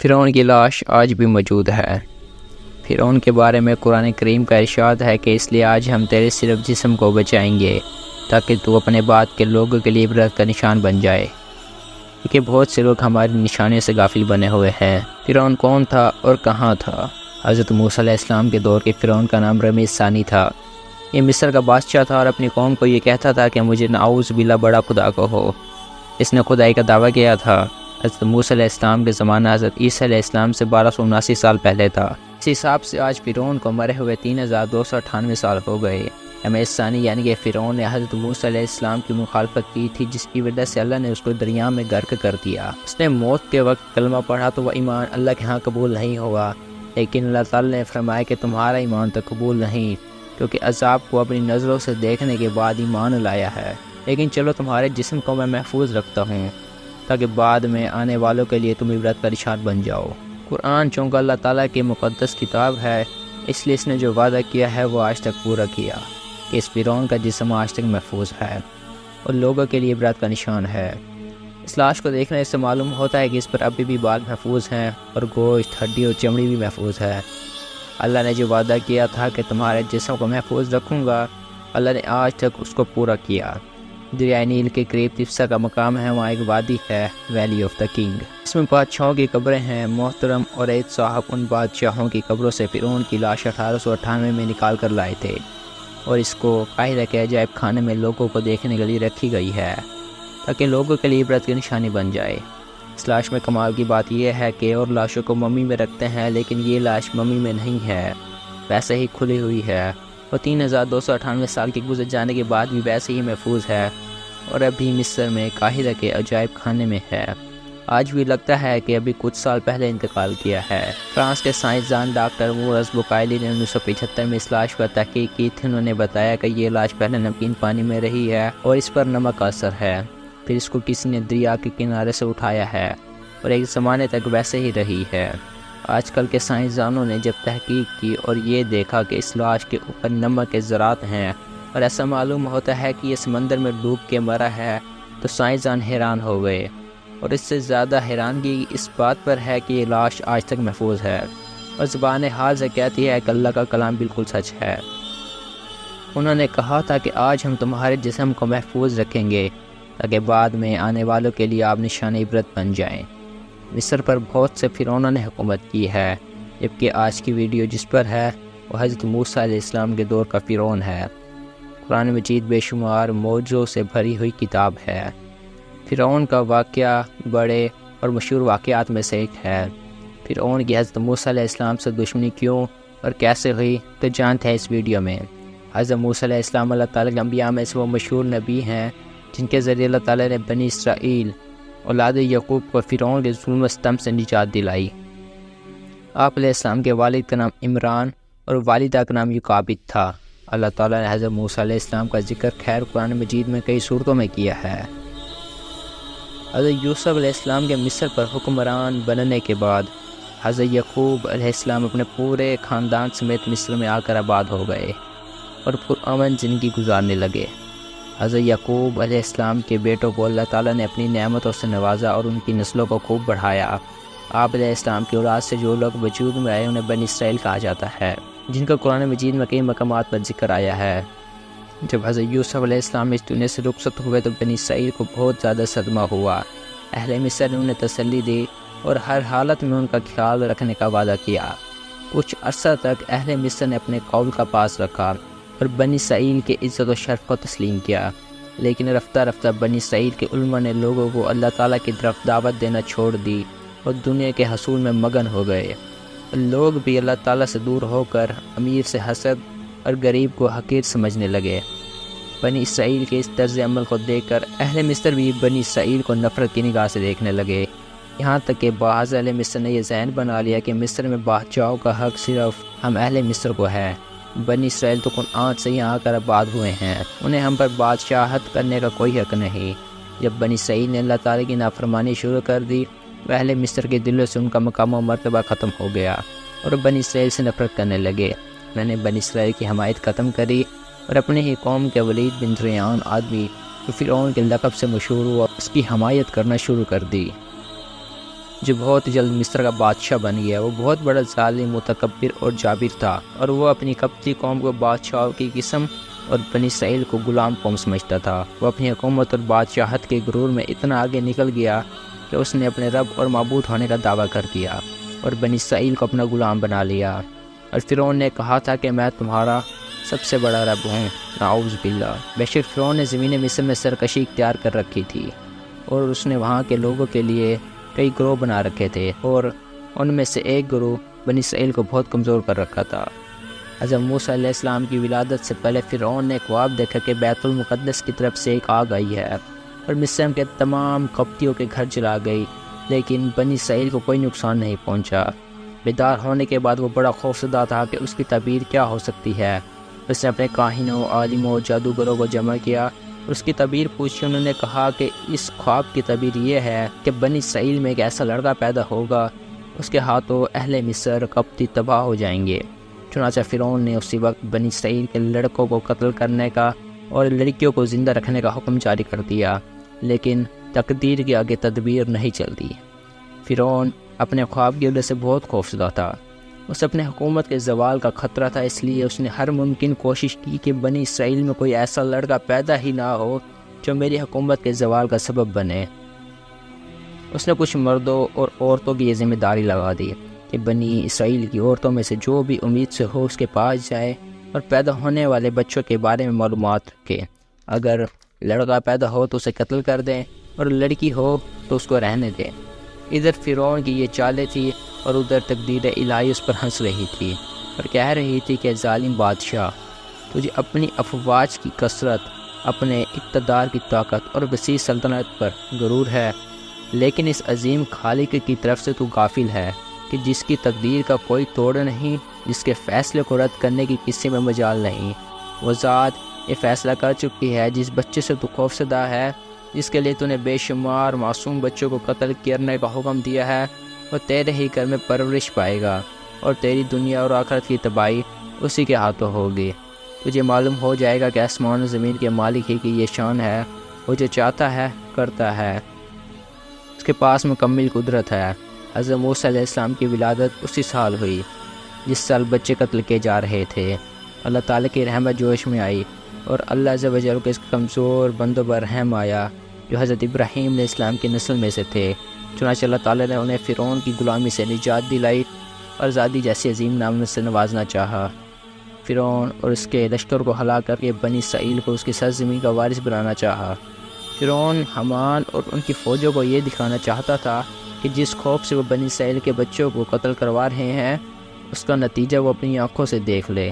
فرعون کی لاش آج بھی موجود ہے۔ فرعون کے بارے میں قرآن کریم کا ارشاد ہے کہ اس لیے آج ہم تیرے صرف جسم کو بچائیں گے تاکہ تو اپنے بعد کے لوگوں کے لیے عبرت کا نشان بن جائے، کیونکہ بہت سے لوگ ہماری نشانیوں سے غافل بنے ہوئے ہیں۔ فرعون کون تھا اور کہاں تھا؟ حضرت موسیٰ علیہ السلام کے دور کے فرعون کا نام رمیس ثانی تھا۔ یہ مصر کا بادشاہ تھا اور اپنی قوم کو یہ کہتا تھا کہ مجھے نعوذ باللہ بڑا خدا کہو۔ اس نے خدائی کا دعویٰ کیا تھا۔ حضرت موسیٰ علیہ السلام کے زمانہ حضرت عیسیٰ علیہ السلام سے 1279 سال پہلے تھا۔ اس حساب سے آج فرعون کو مرے ہوئے 3298 سال ہو گئے۔ رمیس ثانی یعنی کہ فرعون نے حضرت موسیٰ علیہ السلام کی مخالفت کی تھی، جس کی وجہ سے اللہ نے اس کو دریا میں غرق کر دیا۔ اس نے موت کے وقت کلمہ پڑھا تو وہ ایمان اللہ کے ہاں قبول نہیں ہوا، لیکن اللہ تعالیٰ نے فرمایا کہ تمہارا ایمان تو قبول نہیں، کیونکہ عذاب کو اپنی نظروں سے دیکھنے کے بعد ایمان لایا ہے، لیکن چلو تمہارے جسم کو میں محفوظ رکھتا ہوں تاکہ بعد میں آنے والوں کے لیے تم عبرت کا نشان بن جاؤ۔ قرآن چونکہ اللہ تعالیٰ کی مقدس کتاب ہے، اس لیے اس نے جو وعدہ کیا ہے وہ آج تک پورا کیا کہ اس فرعون کا جسم آج تک محفوظ ہے اور لوگوں کے لیے عبرت کا نشان ہے۔ اس لاش کو دیکھنے سے معلوم ہوتا ہے کہ اس پر ابھی بھی بال محفوظ ہیں اور گوشت، ہڈی اور چمڑی بھی محفوظ ہے۔ اللہ نے جو وعدہ کیا تھا کہ تمہارے جسم کو محفوظ رکھوں گا، اللہ نے آج تک اس کو پورا کیا۔ دریائے نیل کے قریب تفسا کا مقام ہے، وہاں ایک وادی ہے، ویلی آف دا کنگ۔ اس میں بادشاہوں کی قبریں ہیں۔ محترم اور عید صاحب ان بادشاہوں کی قبروں سے فرعون کی لاش 1898 میں نکال کر لائے تھے اور اس کو قاہرہ کے عجائب خانے میں لوگوں کو دیکھنے کے لیے رکھی گئی ہے تاکہ لوگوں کے لیے عبرت کی نشانی بن جائے۔ اس لاش میں کمال کی بات یہ ہے کہ اور لاشوں کو ممی میں رکھتے ہیں، لیکن یہ لاش ممی میں نہیں ہے، ویسے ہی کھلی ہوئی ہے۔ وہ 3298 سال کے گزر جانے کے بعد بھی ویسے ہی محفوظ ہے اور ابھی مصر میں قاہرہ کے عجائب خانے میں ہے۔ آج بھی لگتا ہے کہ ابھی کچھ سال پہلے انتقال کیا ہے۔ فرانس کے سائنسدان ڈاکٹر مورس بوکائلی نے 1975 میں اس لاش پر تحقیق کی تھی۔ انہوں نے بتایا کہ یہ لاش پہلے نمکین پانی میں رہی ہے اور اس پر نمک کا اثر ہے، پھر اس کو کسی نے دریا کے کنارے سے اٹھایا ہے اور ایک زمانے تک ویسے ہی رہی ہے۔ آج کل کے سائنسدانوں نے جب تحقیق کی اور یہ دیکھا کہ اس لاش کے اوپر نمک کے ذرات ہیں اور ایسا معلوم ہوتا ہے کہ یہ سمندر میں ڈوب کے مرا ہے، تو سائنسدان حیران ہو گئے، اور اس سے زیادہ حیرانگی اس بات پر ہے کہ یہ لاش آج تک محفوظ ہے اور زبان حال سے کہتی ہے کہ اللہ کا کلام بالکل سچ ہے۔ انہوں نے کہا تھا کہ آج ہم تمہارے جسم کو محفوظ رکھیں گے تاکہ بعد میں آنے والوں کے لیے آپ نشان عبرت بن جائیں۔ مصر پر بہت سے فرعونوں نے حکومت کی ہے، جبکہ آج کی ویڈیو جس پر ہے وہ حضرت موسیٰ علیہ السلام کے دور کا فرعون ہے۔ قرآن مجید بے شمار معجزوں سے بھری ہوئی کتاب ہے۔ فرعون کا واقعہ بڑے اور مشہور واقعات میں سے ایک ہے۔ فرعون کی حضرت موسیٰ علیہ السلام سے دشمنی کیوں اور کیسے ہوئی تو جانتے ہیں اس ویڈیو میں۔ حضرت موسیٰ علیہ السلام اللہ تعالیٰ کے انبیاء میں سے وہ مشہور نبی ہیں جن کے ذریعے اللہ تعالیٰ نے بنی اسرائیل اولاد یعقوب کو فرعون کے ظلم و ستم سے نجات دلائی۔ آپ علیہ السلام کے والد کا نام عمران اور والدہ کا نام یوکابد تھا۔ اللہ تعالیٰ نے حضرت موسیٰ علیہ السلام کا ذکر خیر قرآن مجید میں کئی صورتوں میں کیا ہے۔ حضرت یوسف علیہ السلام کے مصر پر حکمران بننے کے بعد حضرت یعقوب علیہ السلام اپنے پورے خاندان سمیت مصر میں آ کر آباد ہو گئے اور پرامن زندگی گزارنے لگے۔ حضرت یعقوب علیہ السلام کے بیٹوں کو اللہ تعالیٰ نے اپنی نعمتوں سے نوازا اور ان کی نسلوں کو خوب بڑھایا۔ آپ علیہ السلام کی اولاد سے جو لوگ وجود میں آئے انہیں بنی اسرائیل کہا جاتا ہے، جن کا قرآن مجید میں کئی مقامات پر ذکر آیا ہے۔ جب حضرت یوسف علیہ السلام اس دنیا سے رخصت ہوئے تو بنی اسرائیل کو بہت زیادہ صدمہ ہوا۔ اہل مصر نے انہیں تسلی دی اور ہر حالت میں ان کا خیال رکھنے کا وعدہ کیا۔ کچھ عرصہ تک اہل مصر نے اپنے قول کا پاس رکھا اور بنی اسرائیل کے عزت و شرف کو تسلیم کیا، لیکن رفتہ رفتہ بنی اسرائیل کے علماء نے لوگوں کو اللہ تعالیٰ کی طرف دعوت دینا چھوڑ دی اور دنیا کے حصول میں مگن ہو گئے۔ لوگ بھی اللہ تعالیٰ سے دور ہو کر امیر سے حسد اور غریب کو حقیر سمجھنے لگے۔ بنی اسرائیل کے اس طرز عمل کو دیکھ کر اہل مصر بھی بنی اسرائیل کو نفرت کی نگاہ سے دیکھنے لگے، یہاں تک کہ بعض اہل مصر نے یہ ذہن بنا لیا کہ مصر میں بادشاہوں کا حق صرف ہم اہل مصر کو ہے۔ بنی اسرائیل تو کنعان سے یہاں آ کر آباد ہوئے ہیں، انہیں ہم پر بادشاہت کرنے کا کوئی حق نہیں۔ جب بنی اسرائیل نے اللہ تعالیٰ کی نافرمانی شروع کر دی، اہل مصر کے دلوں سے ان کا مقام و مرتبہ ختم ہو گیا اور بنی اسرائیل سے نفرت کرنے لگے۔ میں نے بنی اسرائیل کی حمایت ختم کری اور اپنے ہی قوم کے ولید بن ریان آدمی جو فرعون کے لقب سے مشہور ہوا اس کی حمایت کرنا شروع کر دی۔ جو بہت جلد مصر کا بادشاہ بن گیا۔ وہ بہت بڑا ظالم، متکبر اور جابر تھا، اور وہ اپنی قبطی قوم کو بادشاہوں کی قسم اور بنی اسرائیل کو غلام قوم سمجھتا تھا۔ وہ اپنی حکومت اور بادشاہت کے غرور میں اتنا آگے نکل گیا کہ اس نے اپنے رب اور معبود ہونے کا دعویٰ کر دیا اور بنی اسرائیل کو اپنا غلام بنا لیا۔ اور فرعون نے کہا تھا کہ میں تمہارا سب سے بڑا رب ہوں، نعوذ باللہ۔ بے شک فرعون نے زمین مصر میں سرکشی اختیار کر رکھی تھی، اور اس نے وہاں کے لوگوں کے لیے کئی گروہ بنا رکھے تھے، اور ان میں سے ایک گروہ بنی اسرائیل کو بہت کمزور کر رکھا تھا۔ حضرت موسیٰ علیہ السلام کی ولادت سے پہلے فرعون نے خواب دیکھا کہ بیت المقدس کی طرف سے ایک آگ آئی ہے اور مصر کے تمام قبطیوں کے گھر جلا گئی، لیکن بنی اسرائیل کو کوئی نقصان نہیں پہنچا۔ بیدار ہونے کے بعد وہ بڑا خوفزدہ تھا کہ اس کی تعبیر کیا ہو سکتی ہے۔ اس نے اپنے کاہنوں، عالموں اور جادوگروں کو جمع کیا اور اس کی تعبیر پوچھی۔ انہوں نے کہا کہ اس خواب کی تعبیر یہ ہے کہ بنی اسرائیل میں ایک ایسا لڑکا پیدا ہوگا، اس کے ہاتھوں اہل مصر قبطی تباہ ہو جائیں گے۔ چنانچہ فرعون نے اسی وقت بنی اسرائیل کے لڑکوں کو قتل کرنے کا اور لڑکیوں کو زندہ رکھنے کا حکم جاری کر دیا، لیکن تقدیر کے آگے تدبیر نہیں چلتی۔ فرعون اپنے خواب کی وجہ سے بہت خوفزدہ تھا۔ اسے اپنے حکومت کے زوال کا خطرہ تھا، اس لیے اس نے ہر ممکن کوشش کی کہ بنی اسرائیل میں کوئی ایسا لڑکا پیدا ہی نہ ہو جو میری حکومت کے زوال کا سبب بنے۔ اس نے کچھ مردوں اور عورتوں کی یہ ذمہ داری لگا دی کہ بنی اسرائیل کی عورتوں میں سے جو بھی امید سے ہو اس کے پاس جائے اور پیدا ہونے والے بچوں کے بارے میں معلومات رکھے۔ اگر لڑکا پیدا ہو تو اسے قتل کر دیں، اور لڑکی ہو تو اس کو رہنے دیں۔ ادھر فرعون کی یہ چالیں تھی اور ادھر تقدیر الہی اس پر ہنس رہی تھی اور کہہ رہی تھی کہ ظالم بادشاہ، تجھے اپنی افواج کی کثرت، اپنے اقتدار کی طاقت اور وسیع سلطنت پر غرور ہے، لیکن اس عظیم خالق کی طرف سے تو غافل ہے کہ جس کی تقدیر کا کوئی توڑ نہیں، جس کے فیصلے کو رد کرنے کی کسی میں مجال نہیں۔ وہ ذات یہ فیصلہ کر چکی ہے جس بچے سے تو خوفزدہ ہے، جس کے لیے تو نے بے شمار معصوم بچوں کو قتل کرنے کا حکم دیا ہے، وہ تیرے ہی گھر میں پرورش پائے گا، اور تیری دنیا اور آخرت کی تباہی اسی کے ہاتھوں ہوگی۔ تجھے معلوم ہو جائے گا کہ آسمان و زمین کے مالک ہی کی یہ شان ہے، وہ جو چاہتا ہے کرتا ہے، اس کے پاس مکمل قدرت ہے۔ حضرت موسیٰ علیہ السلام کی ولادت اسی سال ہوئی جس سال بچے قتل کیے جا رہے تھے۔ اللہ تعالیٰ کی رحمت جوش میں آئی، اور اللہ عز و جل کے اس کمزور بندوں پر رحم آیا جو حضرت ابراہیم علیہ السلام کی نسل میں سے تھے۔ چنانچہ اللہ تعالیٰ نے انہیں فرعون کی غلامی سے نجات دلائی اور آزادی جیسی عظیم نعمت سے نوازنا چاہا۔ فرعون اور اس کے لشکر کو ہلاک کر کے بنی اسرائیل کو اس کی سرزمین کا وارث بنانا چاہا۔ فرعون حامان اور ان کی فوجوں کو یہ دکھانا چاہتا تھا کہ جس خوف سے وہ بنی اسرائیل کے بچوں کو قتل کروا رہے ہیں، اس کا نتیجہ وہ اپنی آنکھوں سے دیکھ لے۔